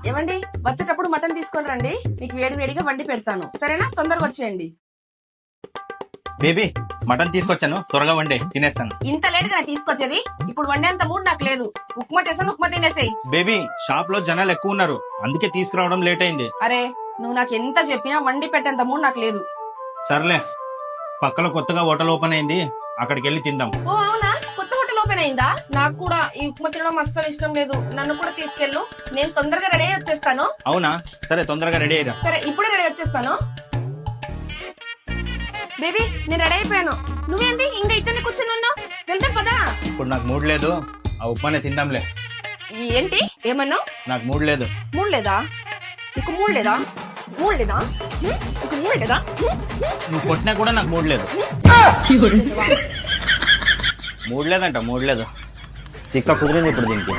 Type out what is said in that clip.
ఏమండి వచ్చేటప్పుడు మటన్ తీసుకొని రండి, మీకు వేడి వేడిగా వండి పెడతాను, సరేనా? తొందరగా వచ్చేయండి. బేబీ మటన్ తీసుకొచ్చాను, త్వరగా వండే తినేస్తాను. ఇంత లేట్ గా తీసుకొచ్చేది? ఇప్పుడు వండేంత మూడ్ నాకు లేదు. ఉప్మా చేసాను, ఉప్మా తినేసేయి. బేబీ షాప్ లో జనాలు ఎక్కువ ఉన్నారు, అందుకే తీసుకురావడం లేట్ అయింది. అరే నువ్వు నాకు ఎంత చెప్పినా వండి పెట్టేంత మూడ్ నాకు లేదు. సర్లే, పక్కలో కొత్తగా హోటల్ ఓపెన్ అయింది, అక్కడికి వెళ్ళి తిందాం. ఓ అవునా, కొత్త హోటల్ ఓపెన్ అయిందా? నాకు కూడా ఈ ఉప్మా తినడం అస్సలు ఇష్టం లేదు, నన్ను కూడా తీసుకెళ్ళు. నేను తొందరగా రెడీ అయ్యి వచ్చేస్తాను. అవునా, సరే తొందరగా రెడీ అయ్యారా. సరే ఇప్పుడే రెడీ వచ్చేస్తాను. బేబీ నేను రెడీ అయిపోయాను, నువ్వేంటి ఇంకా ఇచ్చని కూర్చుని ఉన్నావు? వెళ్తాం పదా. ఇప్పుడు నాకు మూడ్ లేదు, ఆ ఉప్మానే తిందాంలే. ఏంటి ఏమన్నావు? నాకు మూడ్ లేదు. మూడు లేదా? నీకు మూడు లేదా? మూడు లేదా? నీకు మూడు లేదా? నువ్వు కొట్టినా కూడా నాకు మూడ్ లేదు. మూడ్ లేదంట, మూడ్ లేదు. తిక్క కుదిరింది ఇప్పుడు దీనికి.